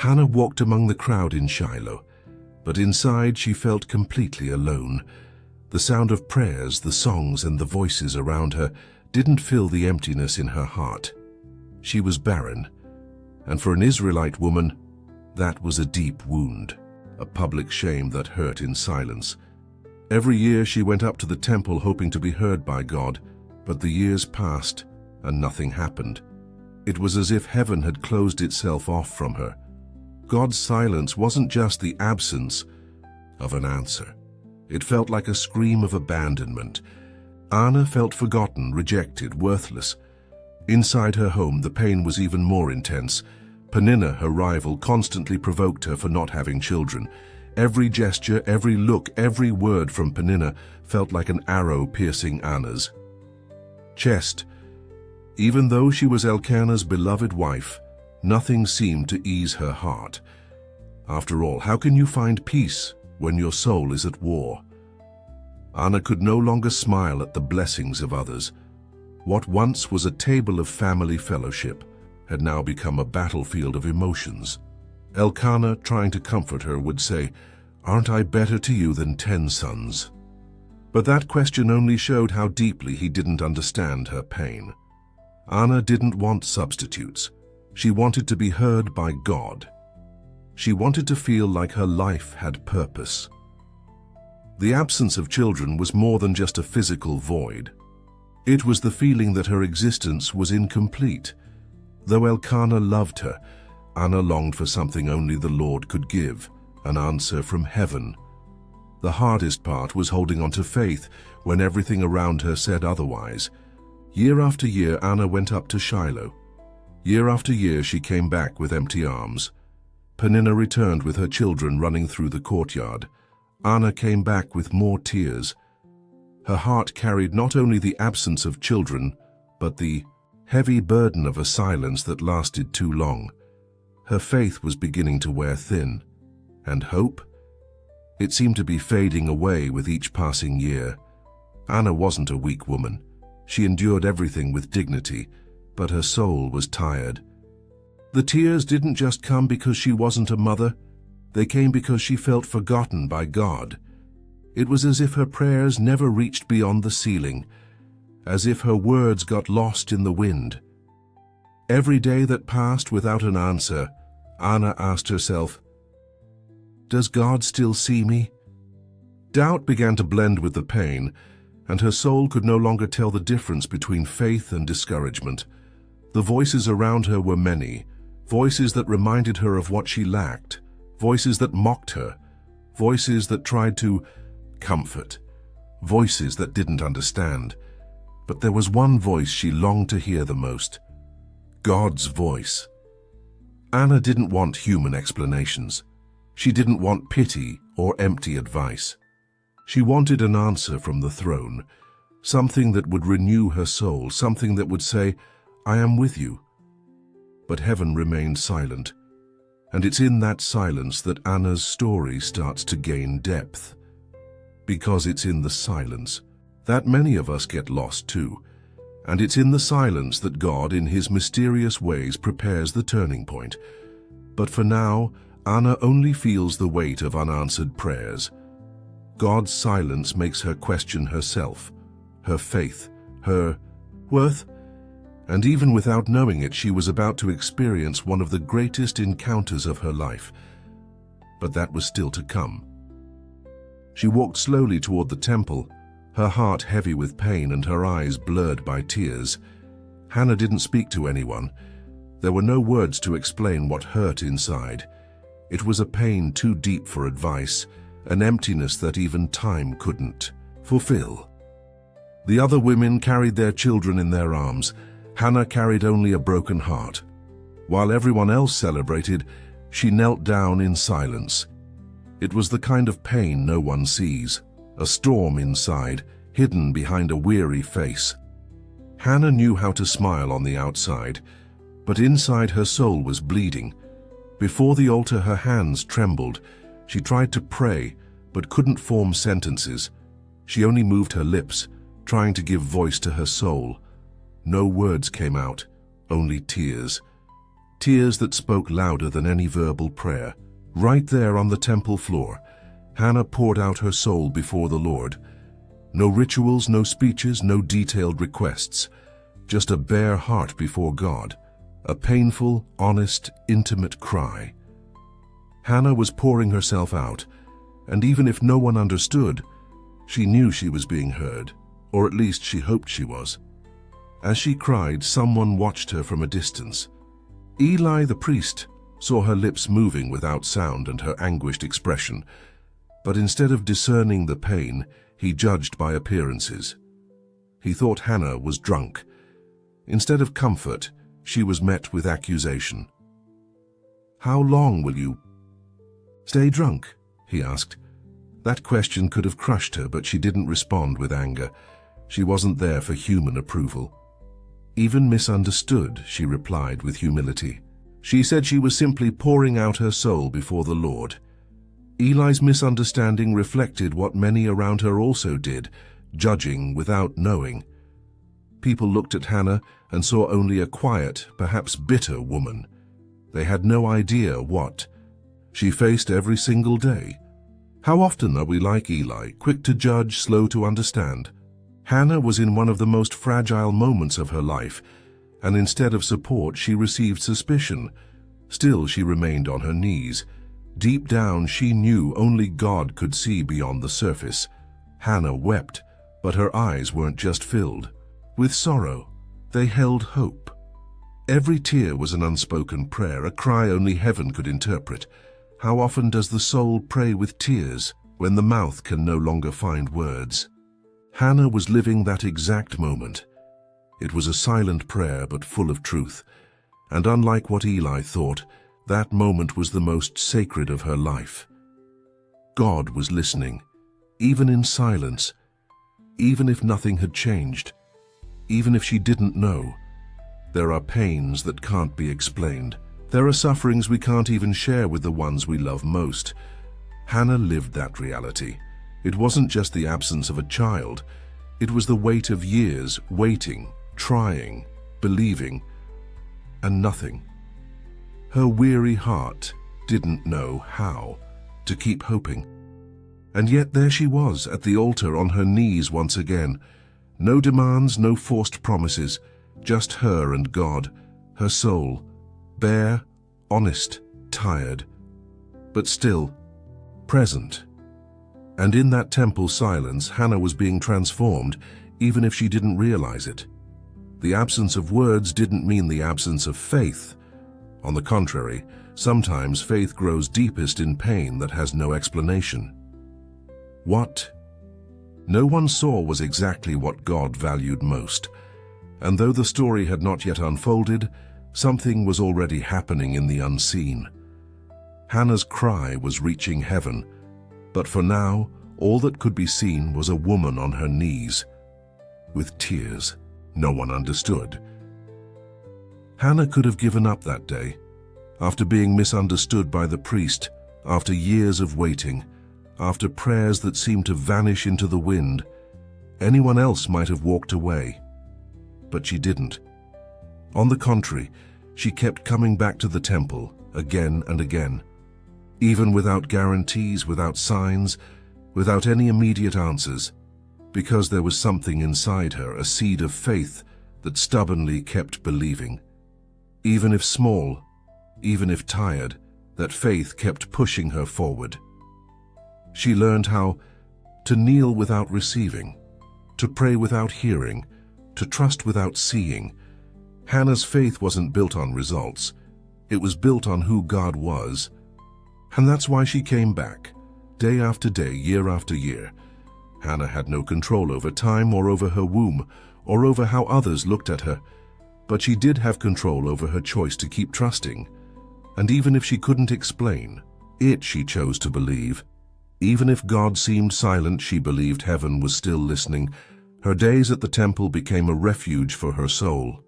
Hannah walked among the crowd in Shiloh, but inside she felt completely alone. The sound of prayers, the songs, and the voices around her didn't fill the emptiness in her heart. She was barren, and for an Israelite woman, that was a deep wound, a public shame that hurt in silence. Every year she went up to the temple hoping to be heard by God, but the years passed and nothing happened. It was as if heaven had closed itself off from her. God's silence wasn't just the absence of an answer. It felt like a scream of abandonment. Anna felt forgotten, rejected, worthless. Inside her home, the pain was even more intense. Peninnah, her rival, constantly provoked her for not having children. Every gesture, every look, every word from Peninnah felt like an arrow piercing Anna's chest. Even though she was Elkanah's beloved wife, nothing seemed to ease her heart. After all, how can you find peace when your soul is at war? Anna could no longer smile at the blessings of others. What once was a table of family fellowship had now become a battlefield of emotions. Elkanah, trying to comfort her, would say, "Aren't I better to you than 10 sons?" But that question only showed how deeply he didn't understand her pain. Anna didn't want substitutes. She wanted to be heard by God. She wanted to feel like her life had purpose. The absence of children was more than just a physical void. It was the feeling that her existence was incomplete. Though Elkanah loved her, Anna longed for something only the Lord could give, an answer from heaven. The hardest part was holding on to faith when everything around her said otherwise. Year after year, Anna went up to Shiloh. Year after year, she came back with empty arms. Peninnah returned with her children running through the courtyard. Anna came back with more tears. Her heart carried not only the absence of children, but the heavy burden of a silence that lasted too long. Her faith was beginning to wear thin. And hope? It seemed to be fading away with each passing year. Anna wasn't a weak woman. She endured everything with dignity, but her soul was tired. The tears didn't just come because she wasn't a mother. They came because she felt forgotten by God. It was as if her prayers never reached beyond the ceiling, as if her words got lost in the wind. Every day that passed without an answer, Anna asked herself, "Does God still see me?" Doubt began to blend with the pain, and her soul could no longer tell the difference between faith and discouragement. The voices around her were many, voices that reminded her of what she lacked, voices that mocked her, voices that tried to comfort, voices that didn't understand. But there was one voice she longed to hear the most, God's voice. Anna didn't want human explanations. She didn't want pity or empty advice. She wanted an answer from the throne, something that would renew her soul, something that would say, "I am with you." But heaven remained silent, and it's in that silence that Anna's story starts to gain depth. Because it's in the silence that many of us get lost too, and it's in the silence that God, in His mysterious ways, prepares the turning point. But for now, Anna only feels the weight of unanswered prayers. God's silence makes her question herself, her faith, her worth, and even without knowing it, she was about to experience one of the greatest encounters of her life. But that was still to come. She walked slowly toward the temple, her heart heavy with pain and her eyes blurred by tears. Hannah didn't speak to anyone. There were no words to explain what hurt inside. It was a pain too deep for advice, an emptiness that even time couldn't fulfill. The other women carried their children in their arms. Hannah carried only a broken heart. While everyone else celebrated, she knelt down in silence. It was the kind of pain no one sees, a storm inside, hidden behind a weary face. Hannah knew how to smile on the outside, but inside her soul was bleeding. Before the altar her hands trembled. She tried to pray, but couldn't form sentences. She only moved her lips, trying to give voice to her soul. No words came out, only tears. tears that spoke louder than any verbal prayer. Right there on the temple floor, Hannah poured out her soul before the Lord. No rituals, no speeches, no detailed requests, just a bare heart before God, a painful, honest, intimate cry. Hannah was pouring herself out, and even if no one understood, she knew she was being heard, or at least she hoped she was. As she cried, someone watched her from a distance. Eli the priest saw her lips moving without sound and her anguished expression, but instead of discerning the pain, he judged by appearances. He thought Hannah was drunk. Instead of comfort, she was met with accusation. "How long will you stay drunk?" he asked. That question could have crushed her, but she didn't respond with anger. She wasn't there for human approval. Even misunderstood, she replied with humility. She said she was simply pouring out her soul before the Lord. Eli's misunderstanding reflected what many around her also did, judging without knowing. People looked at Hannah and saw only a quiet, perhaps bitter woman. They had no idea what she faced every single day. How often are we like Eli, quick to judge, slow to understand? Hannah was in one of the most fragile moments of her life, and instead of support, she received suspicion. Still, she remained on her knees. Deep down, she knew only God could see beyond the surface. Hannah wept, but her eyes weren't just filled with sorrow. They held hope. Every tear was an unspoken prayer, a cry only heaven could interpret. How often does the soul pray with tears when the mouth can no longer find words? Hannah was living that exact moment. It was a silent prayer but full of truth, and unlike what Eli thought, that moment was the most sacred of her life. God was listening, even in silence, even if nothing had changed, even if she didn't know. There are pains that can't be explained. There are sufferings we can't even share with the ones we love most. Hannah lived that reality. It wasn't just the absence of a child. It was the weight of years waiting, trying, believing, and nothing. Her weary heart didn't know how to keep hoping. And yet there she was at the altar on her knees once again. No demands, no forced promises, just her and God, her soul, bare, honest, tired, but still present. And in that temple silence, Hannah was being transformed, even if she didn't realize it. The absence of words didn't mean the absence of faith. On the contrary, sometimes faith grows deepest in pain that has no explanation. What no one saw was exactly what God valued most. And though the story had not yet unfolded, something was already happening in the unseen. Hannah's cry was reaching heaven, but for now, all that could be seen was a woman on her knees, with tears. No one understood. Hannah could have given up that day, after being misunderstood by the priest, after years of waiting, after prayers that seemed to vanish into the wind. Anyone else might have walked away, but she didn't. On the contrary, she kept coming back to the temple again and again, even without guarantees, without signs, without any immediate answers, because there was something inside her, a seed of faith that stubbornly kept believing. Even if small, even if tired, that faith kept pushing her forward. She learned how to kneel without receiving, to pray without hearing, to trust without seeing. Hannah's faith wasn't built on results. It was built on who God was. And that's why she came back, day after day, year after year. Hannah had no control over time or over her womb, or over how others looked at her, but she did have control over her choice to keep trusting. And even if she couldn't explain it, she chose to believe. Even if God seemed silent, she believed heaven was still listening. Her days at the temple became a refuge for her soul.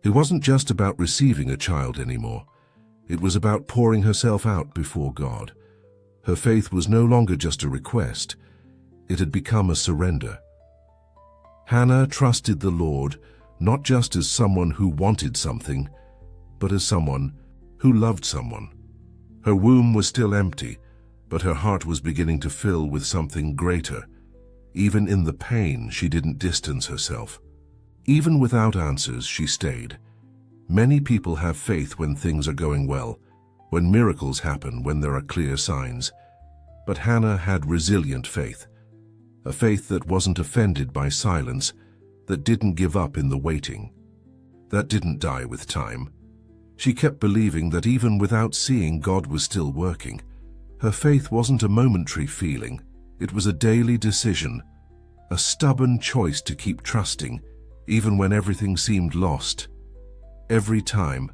It wasn't just about receiving a child anymore. It was about pouring herself out before God. Her faith was no longer just a request. It had become a surrender. Hannah trusted the Lord not just as someone who wanted something, but as someone who loved someone. Her womb was still empty, but her heart was beginning to fill with something greater. Even in the pain, she didn't distance herself. Even without answers, she stayed. Many people have faith when things are going well, when miracles happen, when there are clear signs. But Hannah had resilient faith, a faith that wasn't offended by silence, that didn't give up in the waiting, that didn't die with time. She kept believing that even without seeing, God was still working. Her faith wasn't a momentary feeling, it was a daily decision, a stubborn choice to keep trusting, even when everything seemed lost. Every time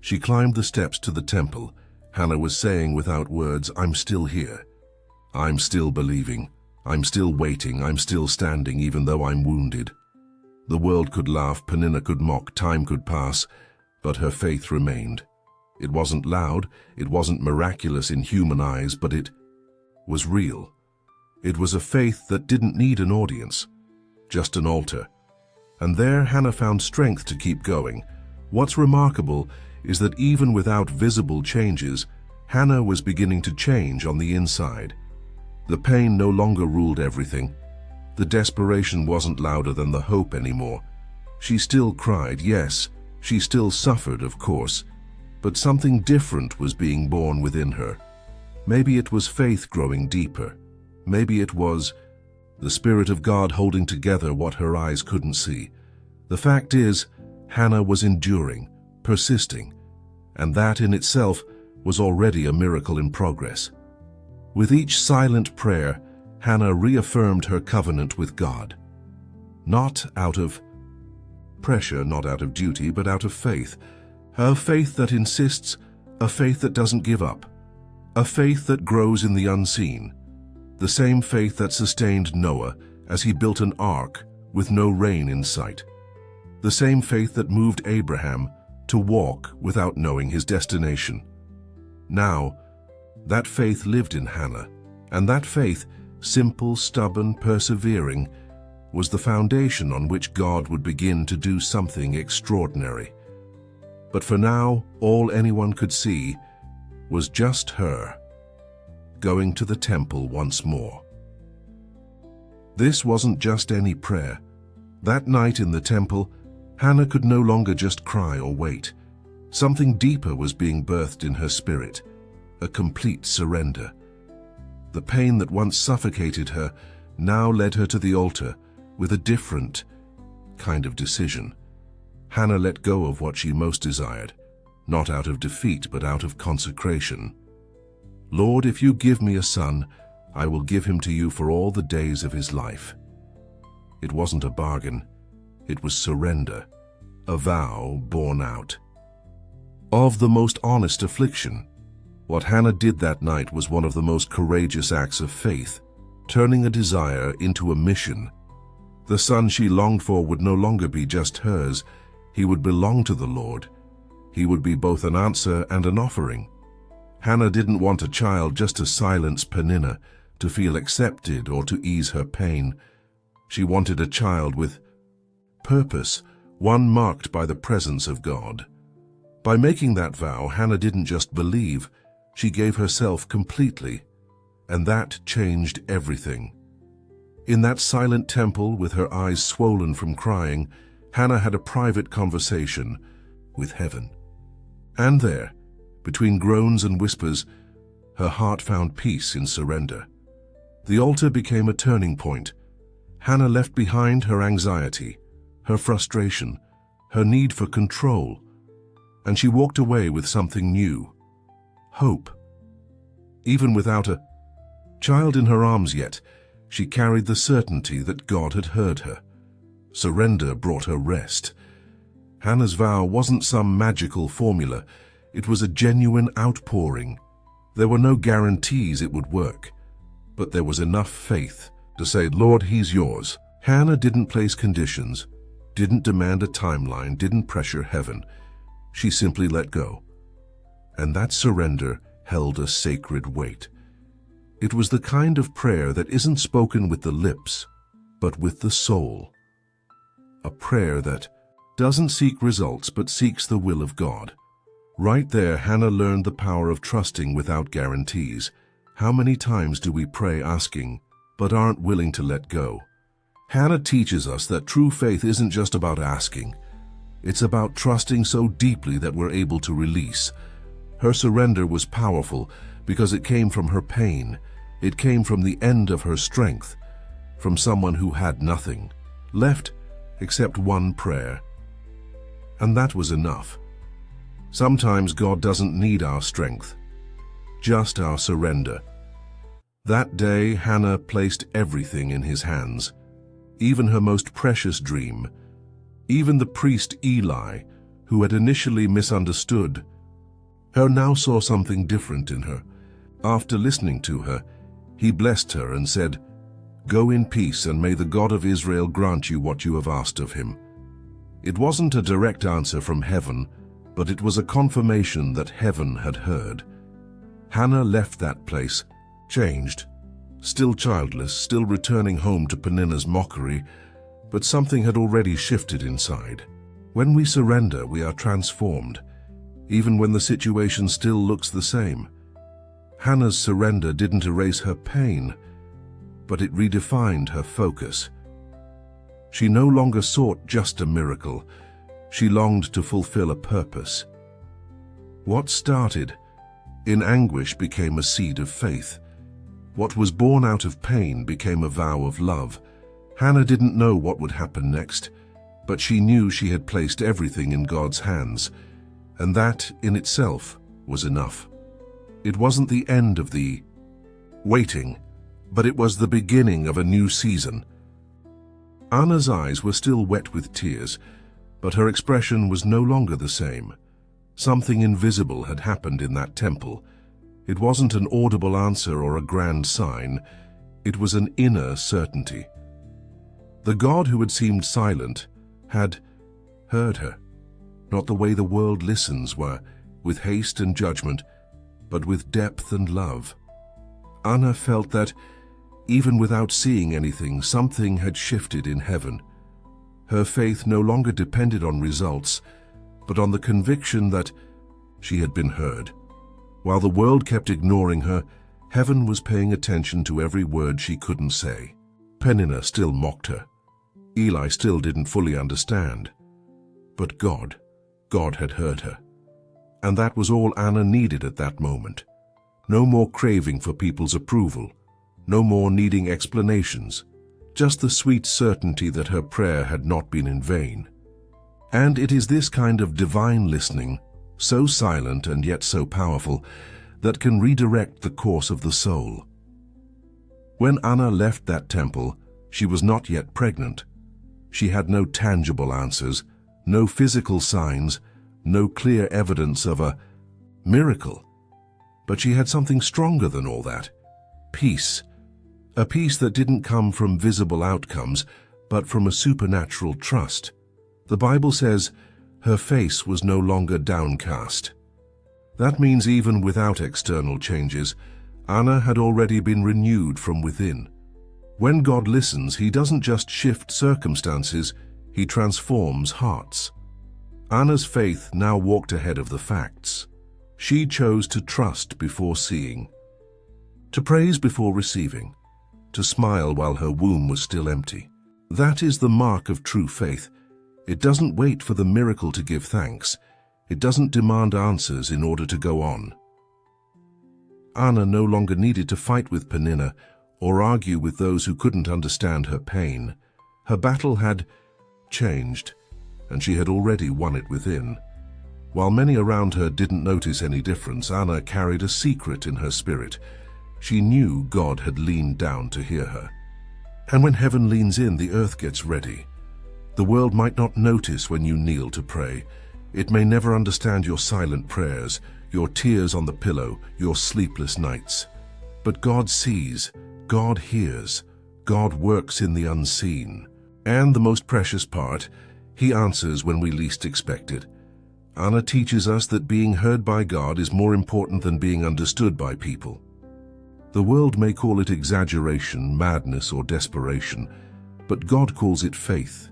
she climbed the steps to the temple, Hannah was saying without words, "I'm still here. I'm still believing. I'm still waiting. I'm still standing even though I'm wounded." The world could laugh, Peninnah could mock, time could pass, but her faith remained. It wasn't loud, it wasn't miraculous in human eyes, but it was real. It was a faith that didn't need an audience, just an altar. And there Hannah found strength to keep going. What's remarkable is that even without visible changes, Hannah was beginning to change on the inside. The pain no longer ruled everything. The desperation wasn't louder than the hope anymore. She still cried, yes, she still suffered, of course, but something different was being born within her. Maybe it was faith growing deeper. Maybe it was the Spirit of God holding together what her eyes couldn't see. The fact is, Hannah was enduring, persisting, and that in itself was already a miracle in progress. With each silent prayer, Hannah reaffirmed her covenant with God. Not out of pressure, not out of duty, but out of faith. A faith that insists, a faith that doesn't give up, a faith that grows in the unseen. The same faith that sustained Noah as he built an ark with no rain in sight. The same faith that moved Abraham to walk without knowing his destination. Now, that faith lived in Hannah, and that faith, simple, stubborn, persevering, was the foundation on which God would begin to do something extraordinary. But for now, all anyone could see was just her, going to the temple once more. This wasn't just any prayer. That night in the temple, Hannah could no longer just cry or wait. Something deeper was being birthed in her spirit, a complete surrender. The pain that once suffocated her now led her to the altar with a different kind of decision. Hannah let go of what she most desired, not out of defeat but out of consecration. "Lord, if you give me a son, I will give him to you for all the days of his life." It wasn't a bargain, it was surrender, a vow borne out of the most honest affliction. What Hannah did that night was one of the most courageous acts of faith, turning a desire into a mission. The son she longed for would no longer be just hers, he would belong to the Lord. He would be both an answer and an offering. Hannah didn't want a child just to silence Peninnah, to feel accepted or to ease her pain. She wanted a child with purpose, one marked by the presence of God. By making that vow, Hannah didn't just believe, she gave herself completely, and that changed everything. In that silent temple, with her eyes swollen from crying, Hannah had a private conversation with heaven. And there, between groans and whispers, her heart found peace in surrender. The altar became a turning point. Hannah left behind her anxiety, her frustration, her need for control, and she walked away with something new: hope. Even without a child in her arms yet, she carried the certainty that God had heard her. Surrender brought her rest. Hannah's vow wasn't some magical formula, it was a genuine outpouring. There were no guarantees it would work, but there was enough faith to say, "Lord, he's yours." Hannah didn't place conditions, didn't demand a timeline, didn't pressure heaven. She simply let go. And that surrender held a sacred weight. It was the kind of prayer that isn't spoken with the lips, but with the soul. A prayer that doesn't seek results but seeks the will of God. Right there, Hannah learned the power of trusting without guarantees. How many times do we pray asking, but aren't willing to let go? Hannah teaches us that true faith isn't just about asking. It's about trusting so deeply that we're able to release. Her surrender was powerful because it came from her pain. It came from the end of her strength, from someone who had nothing left except one prayer. And that was enough. Sometimes God doesn't need our strength, just our surrender. That day, Hannah placed everything in his hands, even her most precious dream. Even the priest Eli, who had initially misunderstood her, now saw something different in her. After listening to her, he blessed her and said, "Go in peace, and may the God of Israel grant you what you have asked of him." It wasn't a direct answer from heaven, but it was a confirmation that heaven had heard. Hannah left that place, changed, still childless, still returning home to Peninnah's mockery, but something had already shifted inside. When we surrender, we are transformed, even when the situation still looks the same. Hannah's surrender didn't erase her pain, but it redefined her focus. She no longer sought just a miracle. She longed to fulfill a purpose. What started in anguish became a seed of faith. What was born out of pain became a vow of love. Hannah didn't know what would happen next, but she knew she had placed everything in God's hands, and that in itself was enough. It wasn't the end of the waiting, but it was the beginning of a new season. Anna's eyes were still wet with tears, but her expression was no longer the same. Something invisible had happened in that temple. It wasn't an audible answer or a grand sign. It was an inner certainty. The God who had seemed silent had heard her, not the way the world listens, with haste and judgment, but with depth and love. Anna felt that, even without seeing anything, something had shifted in heaven. Her faith no longer depended on results, but on the conviction that she had been heard. While the world kept ignoring her, heaven was paying attention to every word she couldn't say. Peninnah still mocked her. Eli still didn't fully understand. But God had heard her. And that was all Anna needed at that moment. No more craving for people's approval. No more needing explanations. Just the sweet certainty that her prayer had not been in vain. And it is this kind of divine listening, so silent and yet so powerful, that can redirect the course of the soul. When Anna left that temple, she was not yet pregnant. She had no tangible answers, no physical signs, no clear evidence of a miracle. But she had something stronger than all that. Peace. A peace that didn't come from visible outcomes, but from a supernatural trust. The Bible says, her face was no longer downcast. That means even without external changes, Anna had already been renewed from within. When God listens, he doesn't just shift circumstances, he transforms hearts. Anna's faith now walked ahead of the facts. She chose to trust before seeing, to praise before receiving, to smile while her womb was still empty. That is the mark of true faith. It doesn't wait for the miracle to give thanks. It doesn't demand answers in order to go on. Anna no longer needed to fight with Peninnah or argue with those who couldn't understand her pain. Her battle had changed, and she had already won it within. While many around her didn't notice any difference, Anna carried a secret in her spirit. She knew God had leaned down to hear her. And when heaven leans in, the earth gets ready. The world might not notice when you kneel to pray. It may never understand your silent prayers, your tears on the pillow, your sleepless nights. But God sees, God hears, God works in the unseen. And the most precious part, he answers when we least expect it. Anna teaches us that being heard by God is more important than being understood by people. The world may call it exaggeration, madness, or desperation, but God calls it faith.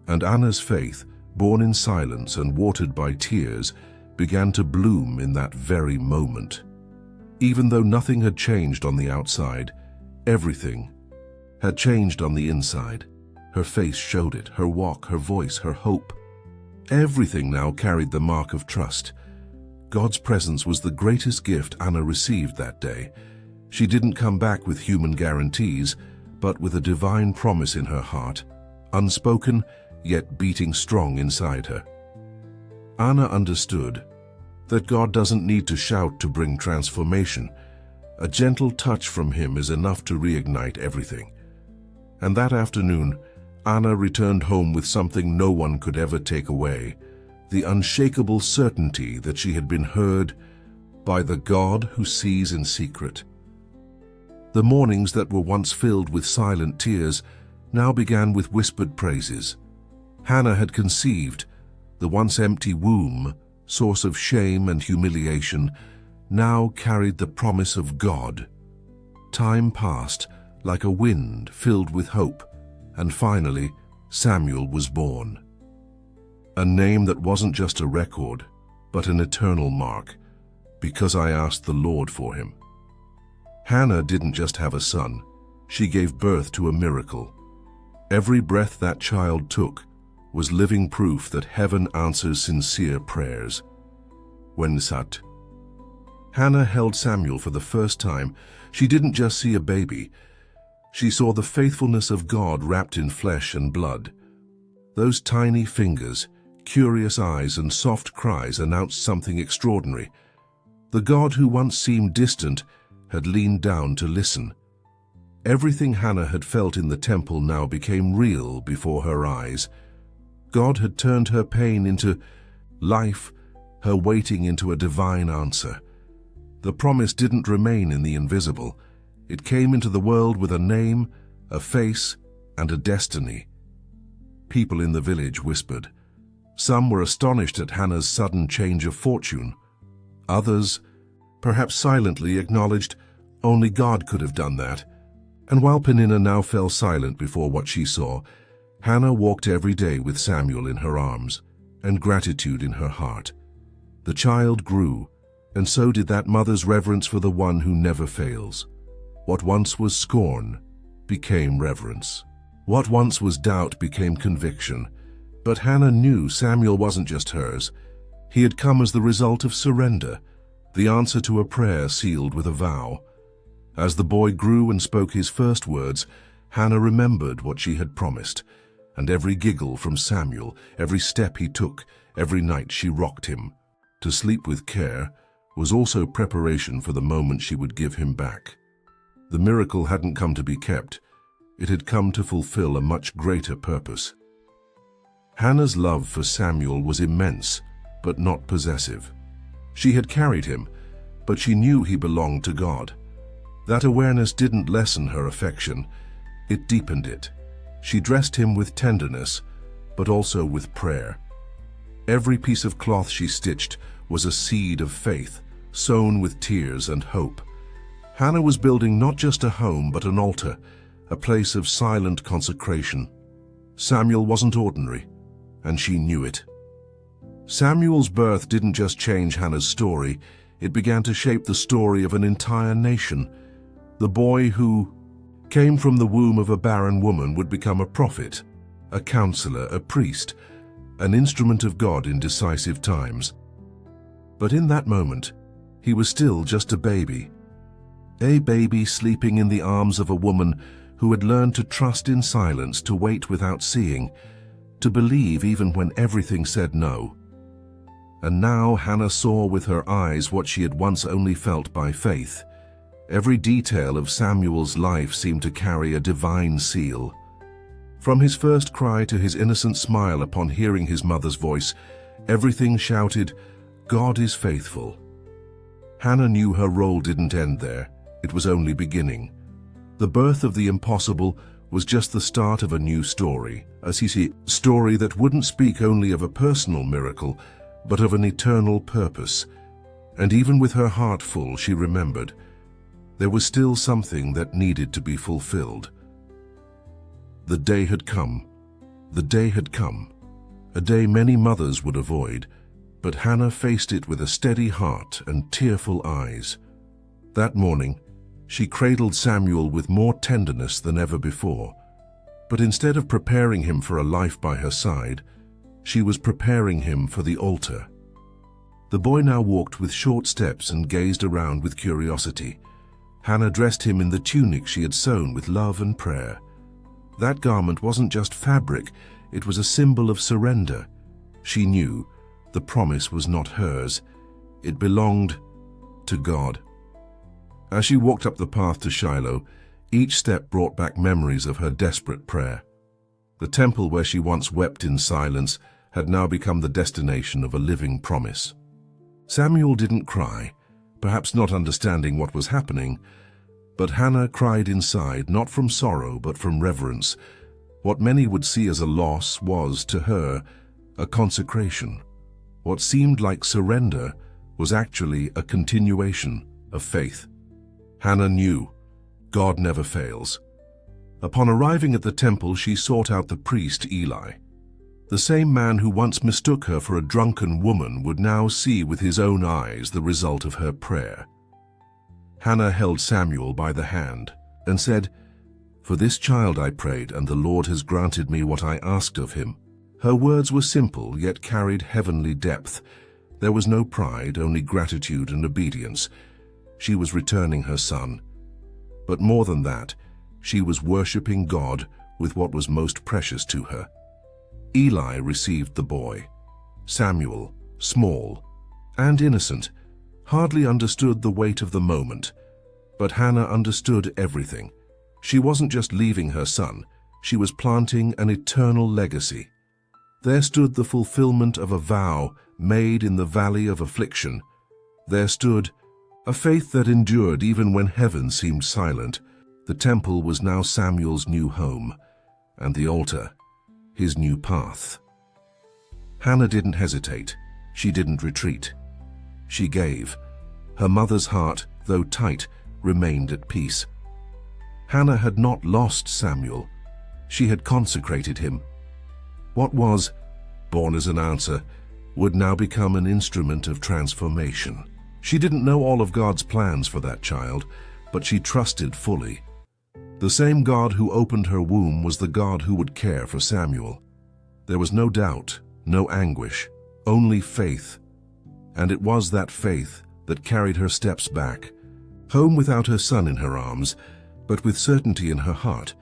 And Anna's faith, born in silence and watered by tears, began to bloom in that very moment. Even though nothing had changed on the outside, everything had changed on the inside. Her face showed it, her walk, her voice, her hope. Everything now carried the mark of trust. God's presence was the greatest gift Anna received that day. She didn't come back with human guarantees, but with a divine promise in her heart, unspoken, yet beating strong inside her. Anna understood that God doesn't need to shout to bring transformation. A gentle touch from Him is enough to reignite everything. And that afternoon, Anna returned home with something no one could ever take away, the unshakable certainty that she had been heard by the God who sees in secret. The mornings that were once filled with silent tears now began with whispered praises. Hannah had conceived. The once empty womb, source of shame and humiliation, now carried the promise of God. Time passed like a wind filled with hope, and finally Samuel was born. A name that wasn't just a record, but an eternal mark, because I asked the Lord for him. Hannah didn't just have a son, she gave birth to a miracle. Every breath that child took was living proof that heaven answers sincere prayers. When Hannah held Samuel for the first time, she didn't just see a baby. She saw the faithfulness of God wrapped in flesh and blood. Those tiny fingers, curious eyes, and soft cries announced something extraordinary. The God who once seemed distant had leaned down to listen. Everything Hannah had felt in the temple now became real before her eyes. God had turned her pain into life, her waiting into a divine answer. The promise didn't remain in the invisible. It came into the world with a name, a face, and a destiny. People in the village whispered. Some were astonished at Hannah's sudden change of fortune. Others, perhaps silently, acknowledged only God could have done that. And while Peninnah now fell silent before what she saw, Hannah walked every day with Samuel in her arms and gratitude in her heart. The child grew, and so did that mother's reverence for the one who never fails. What once was scorn became reverence. What once was doubt became conviction. But Hannah knew Samuel wasn't just hers. He had come as the result of surrender, the answer to a prayer sealed with a vow. As the boy grew and spoke his first words, Hannah remembered what she had promised, and every giggle from Samuel, every step he took, every night she rocked him. To sleep with care was also preparation for the moment she would give him back. The miracle hadn't come to be kept. It had come to fulfill a much greater purpose. Hannah's love for Samuel was immense, but not possessive. She had carried him, but she knew he belonged to God. That awareness didn't lessen her affection, it deepened it. She dressed him with tenderness, but also with prayer. Every piece of cloth she stitched was a seed of faith, sown with tears and hope. Hannah was building not just a home, but an altar, a place of silent consecration. Samuel wasn't ordinary, and she knew it. Samuel's birth didn't just change Hannah's story, it began to shape the story of an entire nation. The boy who came from the womb of a barren woman would become a prophet, a counselor, a priest, an instrument of God in decisive times. But in that moment, he was still just a baby sleeping in the arms of a woman who had learned to trust in silence, to wait without seeing, to believe even when everything said no. And now Hannah saw with her eyes what she had once only felt by faith. Every detail of Samuel's life seemed to carry a divine seal. From his first cry to his innocent smile upon hearing his mother's voice, everything shouted, "God is faithful." Hannah knew her role didn't end there. It was only beginning. The birth of the impossible was just the start of a new story, a story that wouldn't speak only of a personal miracle, but of an eternal purpose. And even with her heart full, she remembered, there was still something that needed to be fulfilled. The day had come. The day had come. A day many mothers would avoid. but Hannah faced it with a steady heart and tearful eyes. That morning, she cradled Samuel with more tenderness than ever before. But instead of preparing him for a life by her side, she was preparing him for the altar. The boy now walked with short steps and gazed around with curiosity. Hannah dressed him in the tunic she had sewn with love and prayer. That garment wasn't just fabric, it was a symbol of surrender. She knew the promise was not hers, it belonged to God. As she walked up the path to Shiloh, each step brought back memories of her desperate prayer. The temple where she once wept in silence had now become the destination of a living promise. Samuel didn't cry, perhaps not understanding what was happening, but Hannah cried inside, not from sorrow but from reverence. What many would see as a loss was, to her, a consecration. What seemed like surrender was actually a continuation of faith. Hannah knew God never fails. Upon arriving at the temple, she sought out the priest Eli. The same man who once mistook her for a drunken woman would now see with his own eyes the result of her prayer. Hannah held Samuel by the hand and said, "For this child I prayed, and the Lord has granted me what I asked of him." Her words were simple, yet carried heavenly depth. There was no pride, only gratitude and obedience. She was returning her son. But more than that, she was worshipping God with what was most precious to her. Eli received the boy. Samuel, small and innocent, hardly understood the weight of the moment. But Hannah understood everything. She wasn't just leaving her son, she was planting an eternal legacy. There stood the fulfillment of a vow made in the valley of affliction. There stood a faith that endured even when heaven seemed silent. The temple was now Samuel's new home, and the altar, his new path. Hannah didn't hesitate. She didn't retreat. She gave. Her mother's heart, though tight, remained at peace. Hannah had not lost Samuel. She had consecrated him. What was, born as an answer, would now become an instrument of transformation. She didn't know all of God's plans for that child, but she trusted fully. The same God who opened her womb was the God who would care for Samuel. There was no doubt, no anguish, only faith. And it was that faith that carried her steps back, home without her son in her arms, but with certainty in her heart.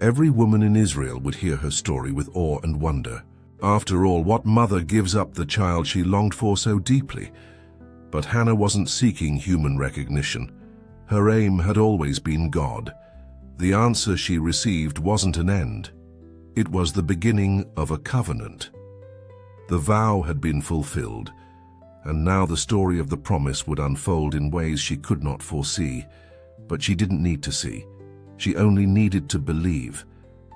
Every woman in Israel would hear her story with awe and wonder. After all, what mother gives up the child she longed for so deeply? But Hannah wasn't seeking human recognition. Her aim had always been God. The answer she received wasn't an end. It was the beginning of a covenant. The vow had been fulfilled, and now the story of the promise would unfold in ways she could not foresee. But she didn't need to see. She only needed to believe,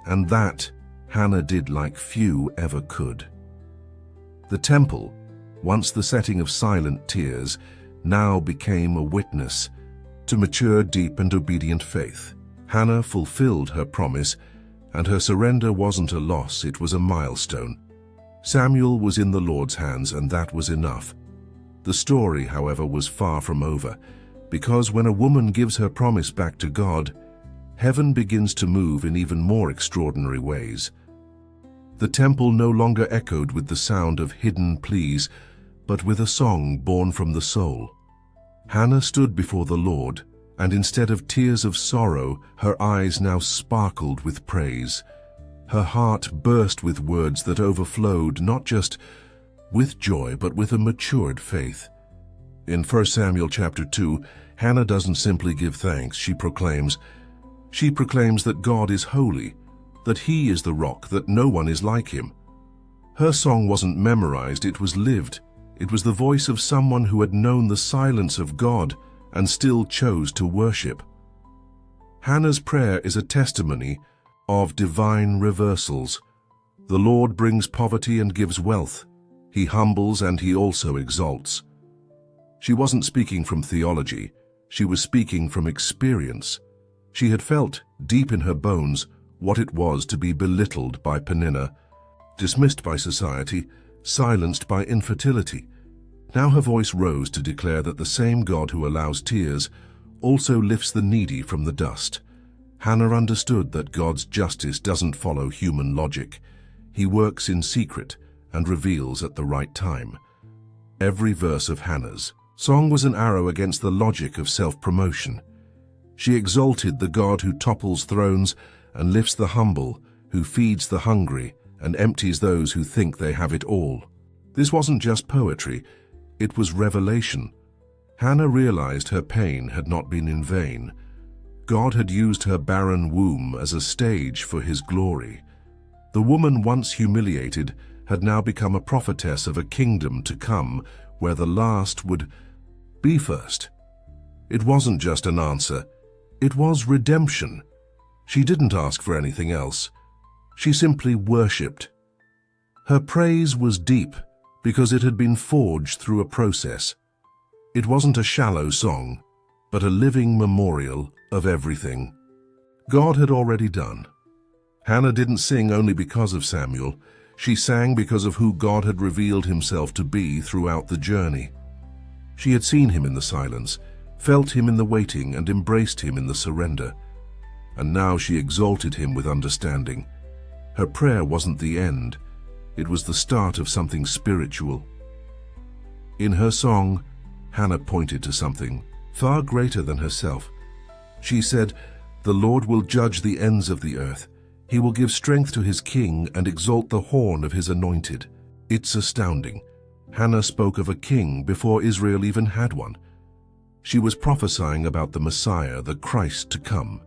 and that Hannah did like few ever could. The temple, once the setting of silent tears, now became a witness to mature, deep and obedient faith. Hannah fulfilled her promise, and her surrender wasn't a loss, it was a milestone. Samuel was in the Lord's hands, and that was enough. The story, however, was far from over, because when a woman gives her promise back to God, heaven begins to move in even more extraordinary ways. The temple no longer echoed with the sound of hidden pleas, but with a song born from the soul. Hannah stood before the Lord, and instead of tears of sorrow, her eyes now sparkled with praise. Her heart burst with words that overflowed not just with joy, but with a matured faith. In 1 Samuel chapter 2, Hannah doesn't simply give thanks, she proclaims that God is holy, that He is the rock, that no one is like Him. Her song wasn't memorized, it was lived. It was the voice of someone who had known the silence of God and still chose to worship. Hannah's prayer is a testimony of divine reversals. The Lord brings poverty and gives wealth. He humbles and He also exalts. She wasn't speaking from theology. She was speaking from experience. She had felt, deep in her bones, what it was to be belittled by Peninnah, dismissed by society, silenced by infertility. Now her voice rose to declare that the same God who allows tears also lifts the needy from the dust. Hannah understood that God's justice doesn't follow human logic. He works in secret and reveals at the right time. Every verse of Hannah's song was an arrow against the logic of self-promotion. She exalted the God who topples thrones and lifts the humble, who feeds the hungry and empties those who think they have it all. This wasn't just poetry, it was revelation. Hannah realized her pain had not been in vain. God had used her barren womb as a stage for his glory. The woman once humiliated had now become a prophetess of a kingdom to come where the last would be first. It wasn't just an answer, it was redemption. She didn't ask for anything else. She simply worshipped. Her praise was deep because it had been forged through a process. It wasn't a shallow song, but a living memorial of everything God had already done. Hannah didn't sing only because of Samuel. She sang because of who God had revealed himself to be throughout the journey. She had seen him in the silence, felt him in the waiting, and embraced him in the surrender. And now she exalted him with understanding. Her prayer wasn't the end. It was the start of something spiritual. In her song, Hannah pointed to something far greater than herself. She said, "The Lord will judge the ends of the earth. He will give strength to his king and exalt the horn of his anointed." It's astounding. Hannah spoke of a king before Israel even had one. She was prophesying about the Messiah, the Christ to come.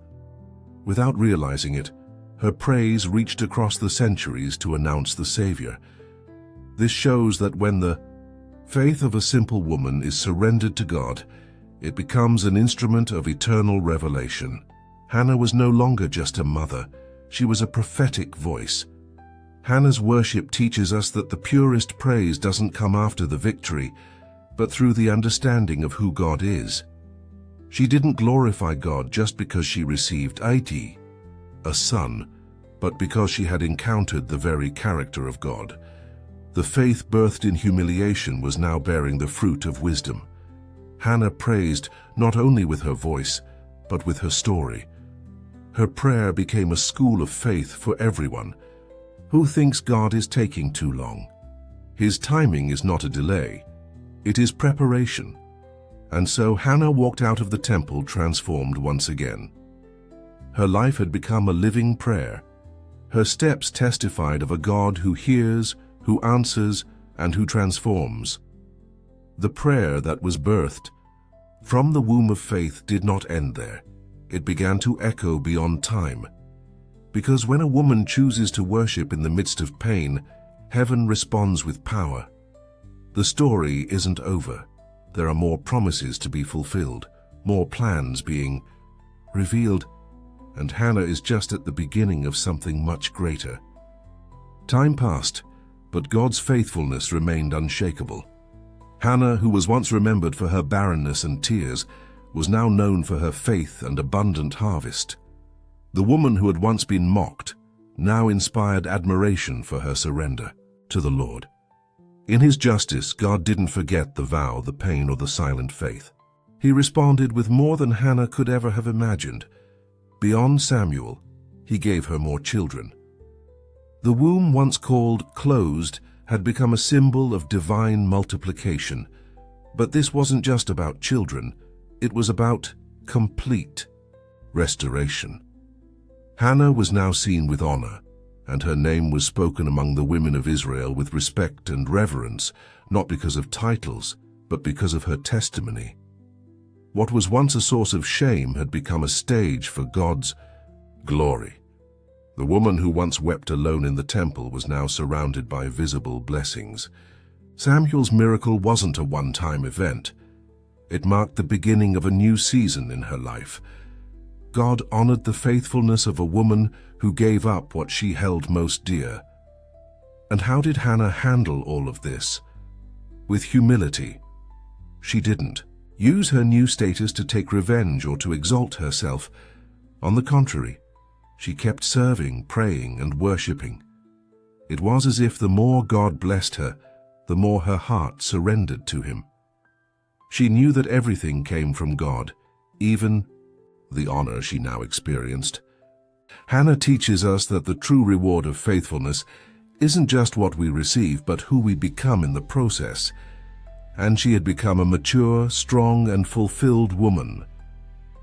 Without realizing it, her praise reached across the centuries to announce the Savior. This shows that when the faith of a simple woman is surrendered to God, it becomes an instrument of eternal revelation. Hannah was no longer just a mother. She was a prophetic voice. Hannah's worship teaches us that the purest praise doesn't come after the victory, but through the understanding of who God is. She didn't glorify God just because she received a son, but because she had encountered the very character of God. The faith birthed in humiliation was now bearing the fruit of wisdom. Hannah praised not only with her voice, but with her story. Her prayer became a school of faith for everyone. Who thinks God is taking too long? His timing is not a delay. It is preparation. And so Hannah walked out of the temple transformed once again. Her life had become a living prayer. Her steps testified of a God who hears, who answers, and who transforms. The prayer that was birthed from the womb of faith did not end there. It began to echo beyond time. Because when a woman chooses to worship in the midst of pain, heaven responds with power. The story isn't over. There are more promises to be fulfilled, more plans being revealed, and Hannah is just at the beginning of something much greater. Time passed, but God's faithfulness remained unshakable. Hannah, who was once remembered for her barrenness and tears, was now known for her faith and abundant harvest. The woman who had once been mocked now inspired admiration for her surrender to the Lord. In his justice, God didn't forget the vow, the pain, or the silent faith. He responded with more than Hannah could ever have imagined. Beyond Samuel, he gave her more children. The womb, once called closed, had become a symbol of divine multiplication. But this wasn't just about children. It was about complete restoration. Hannah was now seen with honor, and her name was spoken among the women of Israel with respect and reverence, not because of titles, but because of her testimony. What was once a source of shame had become a stage for God's glory. The woman who once wept alone in the temple was now surrounded by visible blessings. Samuel's miracle wasn't a one-time event. It marked the beginning of a new season in her life. God honored the faithfulness of a woman who gave up what she held most dear. And how did Hannah handle all of this? With humility. She didn't use her new status to take revenge or to exalt herself. On the contrary, she kept serving, praying, and worshipping. It was as if the more God blessed her, the more her heart surrendered to him. She knew that everything came from God, even the honor she now experienced. Hannah teaches us that the true reward of faithfulness isn't just what we receive, but who we become in the process. And she had become a mature, strong, and fulfilled woman.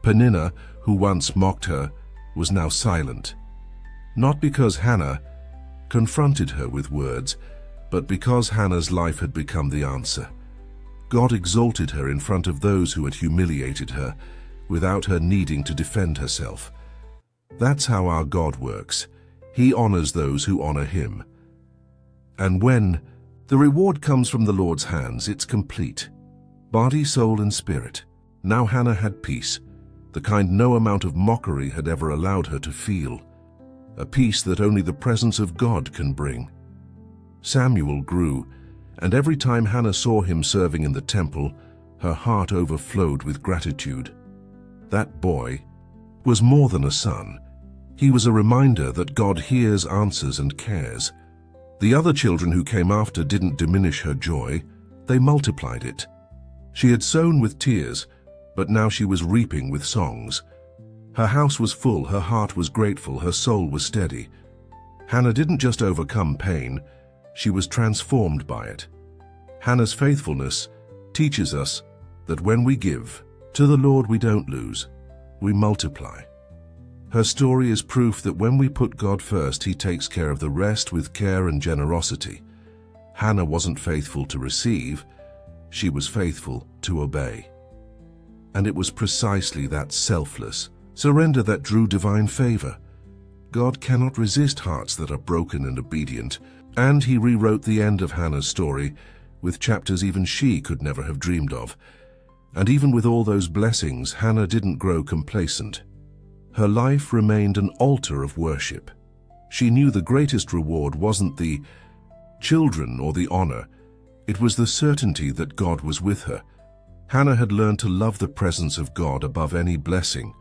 Peninnah, who once mocked her, was now silent. Not because Hannah confronted her with words, but because Hannah's life had become the answer. God exalted her in front of those who had humiliated her, without her needing to defend herself. That's how our God works. He honors those who honor him. And when the reward comes from the Lord's hands, it's complete. Body, soul, and spirit. Now Hannah had peace, the kind no amount of mockery had ever allowed her to feel. A peace that only the presence of God can bring. Samuel grew, and every time Hannah saw him serving in the temple, her heart overflowed with gratitude. That boy was more than a son. He was a reminder that God hears, answers, and cares. The other children who came after didn't diminish her joy, they multiplied it. She had sown with tears, but now she was reaping with songs. Her house was full, her heart was grateful, her soul was steady. Hannah didn't just overcome pain, she was transformed by it. Hannah's faithfulness teaches us that when we give to the Lord, we don't lose, we multiply. Her story is proof that when we put God first, he takes care of the rest with care and generosity. Hannah wasn't faithful to receive, she was faithful to obey. And it was precisely that selfless surrender that drew divine favor. God cannot resist hearts that are broken and obedient, and he rewrote the end of Hannah's story with chapters even she could never have dreamed of. And even with all those blessings, Hannah didn't grow complacent. Her life remained an altar of worship. She knew the greatest reward wasn't the children or the honor, it was the certainty that God was with her. Hannah had learned to love the presence of God above any blessing,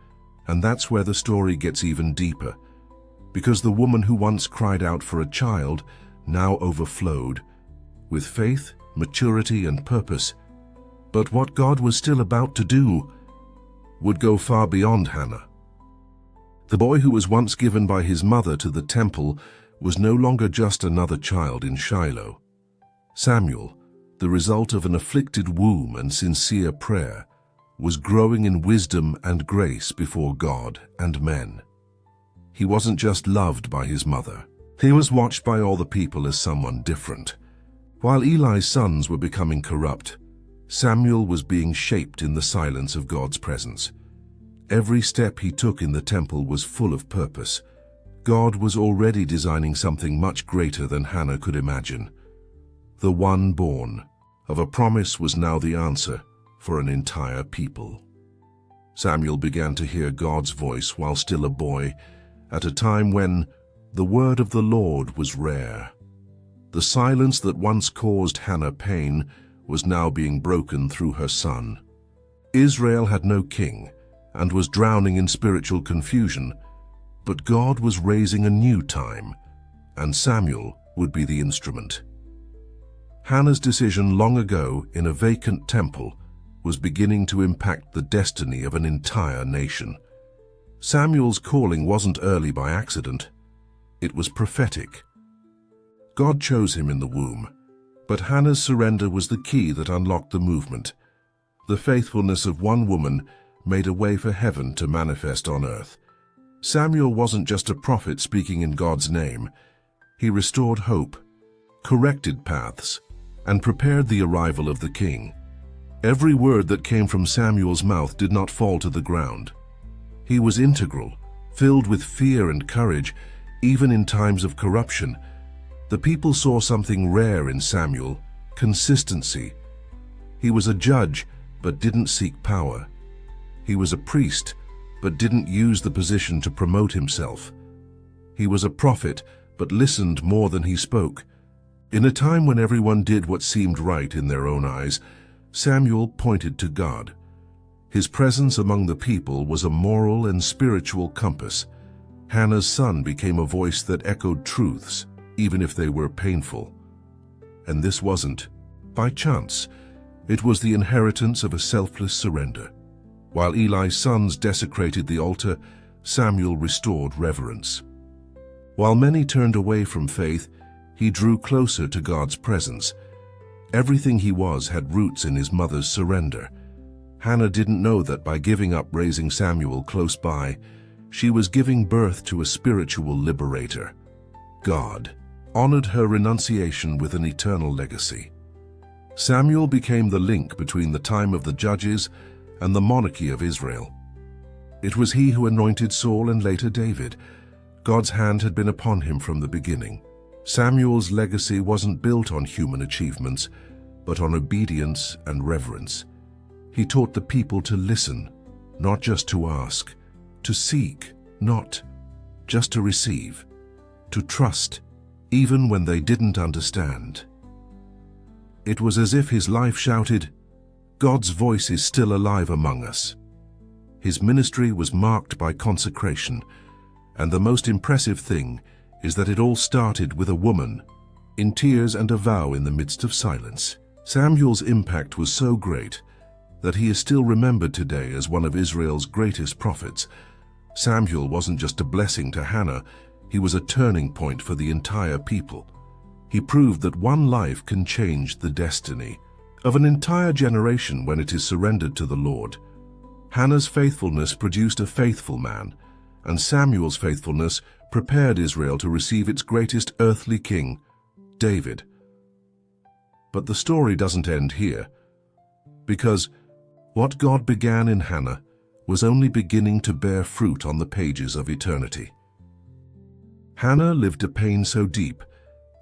and that's where the story gets even deeper, because the woman who once cried out for a child now overflowed with faith, maturity, and purpose. But what God was still about to do would go far beyond Hannah. The boy who was once given by his mother to the temple was no longer just another child in Shiloh. Samuel, the result of an afflicted womb and sincere prayer, was growing in wisdom and grace before God and men. He wasn't just loved by his mother. He was watched by all the people as someone different. While Eli's sons were becoming corrupt, Samuel was being shaped in the silence of God's presence. Every step he took in the temple was full of purpose. God was already designing something much greater than Hannah could imagine. The one born of a promise was now the answer for an entire people. Samuel began to hear God's voice while still a boy, at a time when the word of the Lord was rare. The silence that once caused Hannah pain was now being broken through her son. Israel had no king and was drowning in spiritual confusion, but God was raising a new time, and Samuel would be the instrument. Hannah's decision long ago in a vacant temple was beginning to impact the destiny of an entire nation. Samuel's calling wasn't early by accident. It was prophetic. God chose him in the womb, but Hannah's surrender was the key that unlocked the movement. The faithfulness of one woman made a way for heaven to manifest on earth. Samuel wasn't just a prophet speaking in God's name. He restored hope, corrected paths, and prepared the arrival of the king. Every word that came from Samuel's mouth did not fall to the ground. He was integral, filled with fear and courage, even in times of corruption. The people saw something rare in Samuel: consistency. He was a judge, but didn't seek power. He was a priest, but didn't use the position to promote himself. He was a prophet, but listened more than he spoke. In a time when everyone did what seemed right in their own eyes, Samuel pointed to God. His presence among the people was a moral and spiritual compass. Hannah's son became a voice that echoed truths, even if they were painful. And this wasn't by chance. It was the inheritance of a selfless surrender. While Eli's sons desecrated the altar, Samuel restored reverence. While many turned away from faith, he drew closer to God's presence. Everything he was had roots in his mother's surrender. Hannah didn't know that by giving up raising Samuel close by, she was giving birth to a spiritual liberator. God honored her renunciation with an eternal legacy. Samuel became the link between the time of the judges and the monarchy of Israel. It was he who anointed Saul and later David. God's hand had been upon him from the beginning. Samuel's legacy wasn't built on human achievements, but on obedience and reverence. He taught the people to listen, not just to ask, to seek, not just to receive, to trust, even when they didn't understand. It was as if his life shouted, "God's voice is still alive among us." His ministry was marked by consecration, and the most impressive thing is that it all started with a woman, in tears and a vow in the midst of silence. Samuel's impact was so great that he is still remembered today as one of Israel's greatest prophets. Samuel wasn't just a blessing to Hannah, he was a turning point for the entire people. He proved that one life can change the destiny of an entire generation when it is surrendered to the Lord. Hannah's faithfulness produced a faithful man, and Samuel's faithfulness prepared Israel to receive its greatest earthly king, David. But the story doesn't end here, because what God began in Hannah was only beginning to bear fruit on the pages of eternity. Hannah lived a pain so deep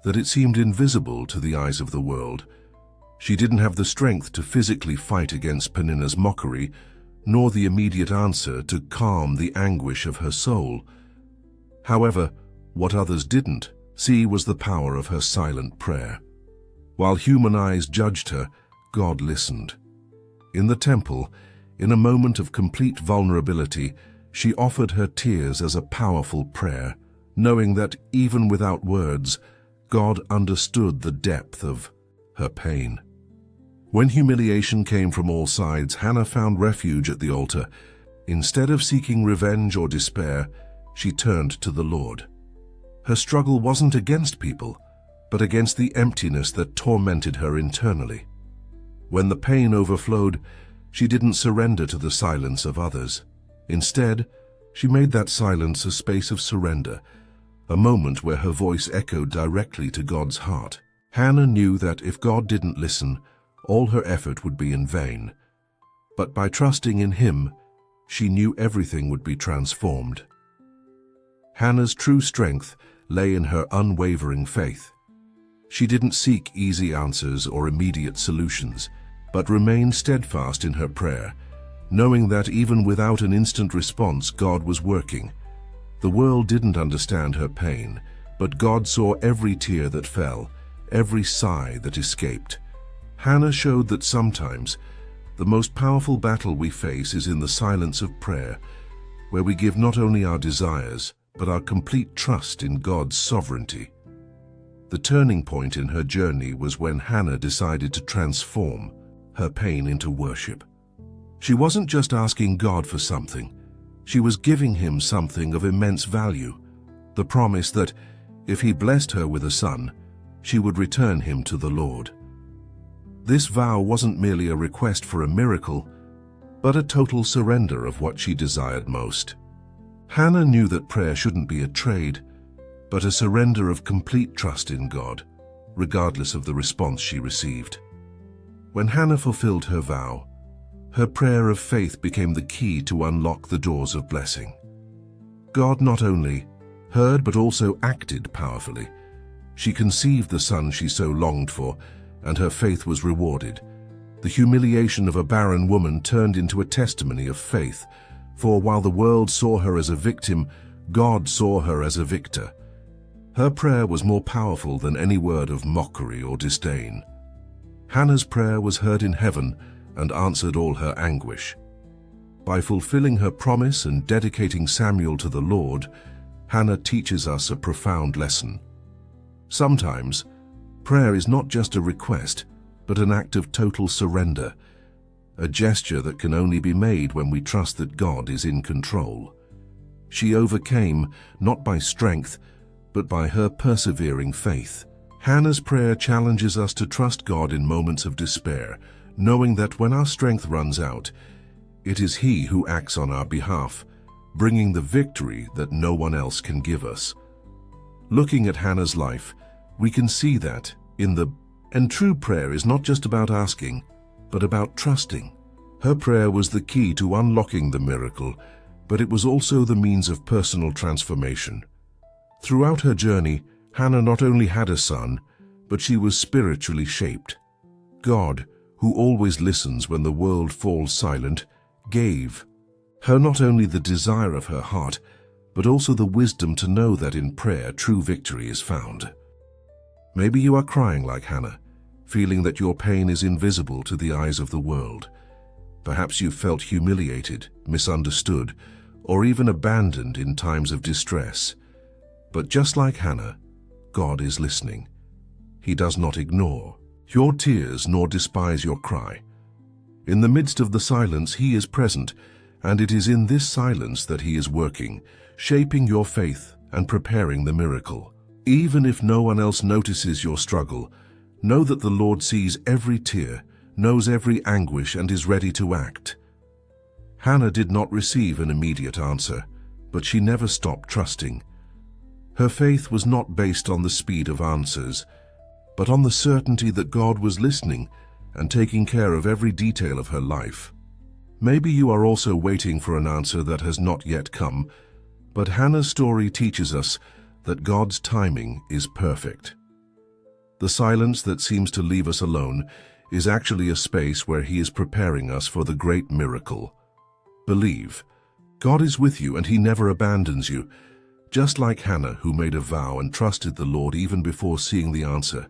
that it seemed invisible to the eyes of the world. She didn't have the strength to physically fight against Peninnah's mockery, nor the immediate answer to calm the anguish of her soul. However, what others didn't see was the power of her silent prayer. While human eyes judged her, God listened. In the temple, in a moment of complete vulnerability, she offered her tears as a powerful prayer, knowing that even without words, God understood the depth of her pain. When humiliation came from all sides, Hannah found refuge at the altar. Instead of seeking revenge or despair, she turned to the Lord. Her struggle wasn't against people, but against the emptiness that tormented her internally. When the pain overflowed, she didn't surrender to the silence of others. Instead, she made that silence a space of surrender, a moment where her voice echoed directly to God's heart. Hannah knew that if God didn't listen, all her effort would be in vain. But by trusting in Him, she knew everything would be transformed. Hannah's true strength lay in her unwavering faith. She didn't seek easy answers or immediate solutions, but remained steadfast in her prayer, knowing that even without an instant response, God was working. The world didn't understand her pain, but God saw every tear that fell, every sigh that escaped. Hannah showed that sometimes the most powerful battle we face is in the silence of prayer, where we give not only our desires, but our complete trust in God's sovereignty. The turning point in her journey was when Hannah decided to transform her pain into worship. She wasn't just asking God for something, she was giving Him something of immense value, the promise that if He blessed her with a son, she would return him to the Lord. This vow wasn't merely a request for a miracle, but a total surrender of what she desired most. Hannah knew that prayer shouldn't be a trade, but a surrender of complete trust in God, regardless of the response she received. When Hannah fulfilled her vow, her prayer of faith became the key to unlock the doors of blessing. God not only heard but also acted powerfully. She conceived the son she so longed for, and her faith was rewarded. The humiliation of a barren woman turned into a testimony of faith, for while the world saw her as a victim, God saw her as a victor. Her prayer was more powerful than any word of mockery or disdain. Hannah's prayer was heard in heaven and answered all her anguish. By fulfilling her promise and dedicating Samuel to the Lord, Hannah teaches us a profound lesson. Sometimes, Prayer is not just a request, but an act of total surrender, a gesture that can only be made when we trust that God is in control. She overcame not by strength, but by her persevering faith. Hannah's prayer challenges us to trust God in moments of despair, knowing that when our strength runs out, it is He who acts on our behalf, bringing the victory that no one else can give us. Looking at Hannah's life, we can see that and true prayer is not just about asking, but about trusting. Her prayer was the key to unlocking the miracle, but it was also the means of personal transformation. Throughout her journey, Hannah not only had a son, but she was spiritually shaped. God, who always listens when the world falls silent, gave her not only the desire of her heart, but also the wisdom to know that in prayer true victory is found. Maybe you are crying like Hannah, feeling that your pain is invisible to the eyes of the world. Perhaps you've felt humiliated, misunderstood, or even abandoned in times of distress. But just like Hannah, God is listening. He does not ignore your tears nor despise your cry. In the midst of the silence, He is present, and it is in this silence that He is working, shaping your faith and preparing the miracle. Even if no one else notices your struggle, know that the Lord sees every tear, knows every anguish, and is ready to act. Hannah did not receive an immediate answer, but she never stopped trusting. Her faith was not based on the speed of answers, but on the certainty that God was listening and taking care of every detail of her life. Maybe you are also waiting for an answer that has not yet come, but Hannah's story teaches us that God's timing is perfect. The silence that seems to leave us alone is actually a space where He is preparing us for the great miracle. Believe. God is with you and He never abandons you. Just like Hannah, who made a vow and trusted the Lord even before seeing the answer,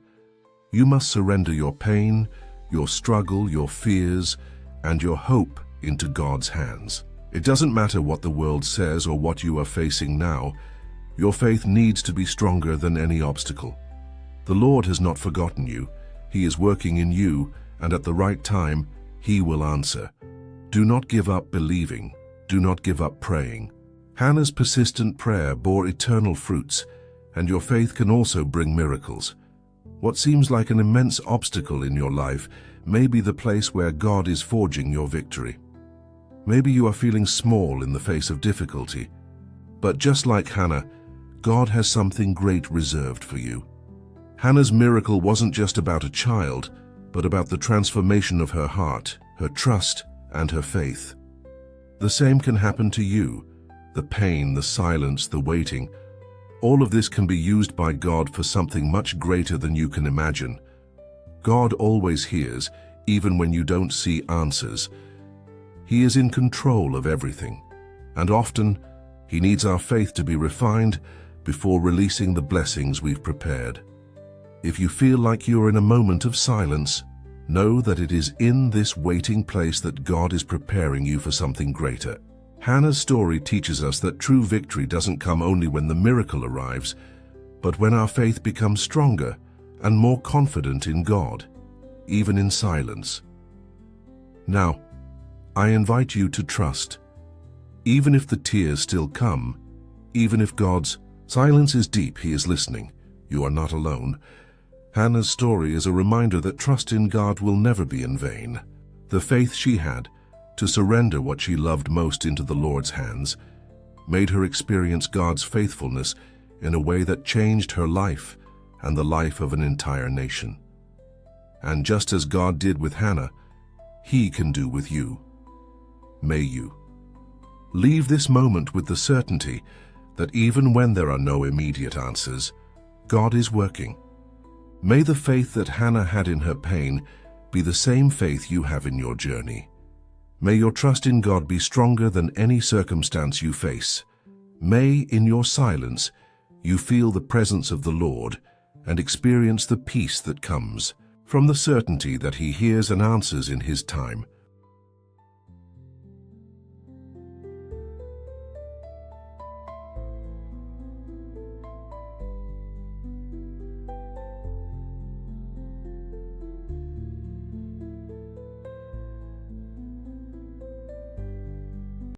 you must surrender your pain, your struggle, your fears, and your hope into God's hands. It doesn't matter what the world says or what you are facing now. Your faith needs to be stronger than any obstacle. The Lord has not forgotten you. He is working in you, and at the right time, He will answer. Do not give up believing. Do not give up praying. Hannah's persistent prayer bore eternal fruits, and your faith can also bring miracles. What seems like an immense obstacle in your life may be the place where God is forging your victory. Maybe you are feeling small in the face of difficulty, but just like Hannah, God has something great reserved for you. Hannah's miracle wasn't just about a child, but about the transformation of her heart, her trust, and her faith. The same can happen to you. The pain, the silence, the waiting, all of this can be used by God for something much greater than you can imagine. God always hears, even when you don't see answers. He is in control of everything, and often He needs our faith to be refined before releasing the blessings we've prepared. If you feel like you're in a moment of silence, know that it is in this waiting place that God is preparing you for something greater. Hannah's story teaches us that true victory doesn't come only when the miracle arrives, but when our faith becomes stronger and more confident in God, even in silence. Now, I invite you to trust. Even if the tears still come, even if God's silence is deep, He is listening. You are not alone. Hannah's story is a reminder that trust in God will never be in vain. The faith she had to surrender what she loved most into the Lord's hands made her experience God's faithfulness in a way that changed her life and the life of an entire nation. And just as God did with Hannah, He can do with you. May you leave this moment with the certainty that even when there are no immediate answers, God is working. May the faith that Hannah had in her pain be the same faith you have in your journey. May your trust in God be stronger than any circumstance you face. May, in your silence, you feel the presence of the Lord and experience the peace that comes from the certainty that He hears and answers in His time.